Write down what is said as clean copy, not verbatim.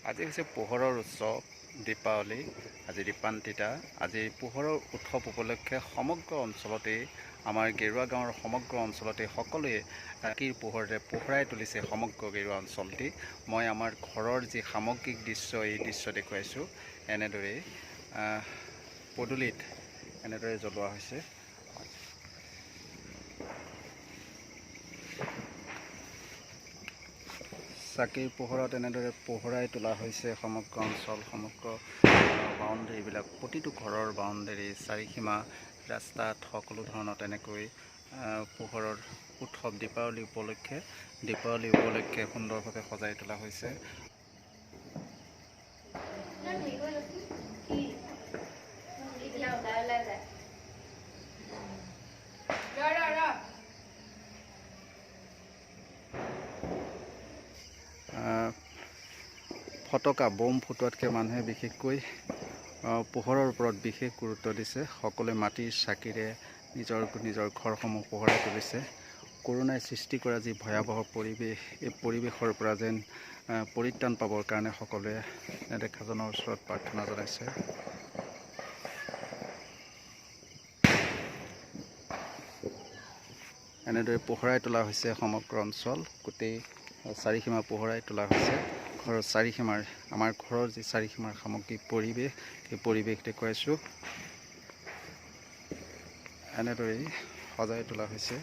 আজি হৈছে পোহৰৰ উৎসৱ দীপাৱলী। আজি দীপান্বিতা। আজি পোহৰৰ উৎসৱ উপলক্ষে সমগ্ৰ অঞ্চলতে আমাৰ গেৰুৱা গাঁৱৰ সমগ্ৰ অঞ্চলতে সকলোৱে চাকিৰ পোহৰেৰে পোহৰাই তুলিছে সমগ্ৰ গেৰুৱা অঞ্চলটি। মই আমাৰ ঘৰৰ যি সামগ্ৰিক দৃশ্য এই দৃশ্য দেখুৱাইছোঁ। এনেদৰে পদূলিত এনেদৰে জ্বলোৱা হৈছে। চাকিৰ পোহৰত এনেদৰে পোহৰাই তোলা হৈছে সমগ্ৰ অঞ্চল, সমগ্ৰ বাউণ্ডেৰীবিলাক, প্ৰতিটো ঘৰৰ বাউণ্ডেৰী, চাৰিসীমা, ৰাস্তাত সকলো ধৰণৰ তেনেকৈ পোহৰৰ উৎসৱ দীপাৱলী উপলক্ষে সুন্দৰভাৱে সজাই তোলা হৈছে। ফটকা বোম ফুটোৱাতকৈ মানুহে বিশেষকৈ পোহৰৰ ওপৰত বিশেষ গুৰুত্ব দিছে। সকলোৱে মাটিৰ চাকিৰে নিজৰ ঘৰসমূহ পোহৰাই তুলিছে। কৰোণাই সৃষ্টি কৰা যি ভয়াৱহ পৰিৱেশ, এই পৰিৱেশৰ পৰা যেন পৰিত্ৰাণ পাবৰ কাৰণে সকলোৱে নেদেখাজনৰ ওচৰত প্ৰাৰ্থনা জনাইছে। এনেদৰে পোহৰাই তোলা হৈছে সমগ্ৰ অঞ্চল, গোটেই চাৰিসীমা পোহৰাই তোলা হৈছে। ঘৰৰ চাৰিসীমাৰ, আমাৰ ঘৰৰ যি চাৰিসীমাৰ সামগ্ৰিক পৰিৱেশ, সেই পৰিৱেশ দেখুৱাইছোঁ। এনেদৰেই সজাই তোলা হৈছে।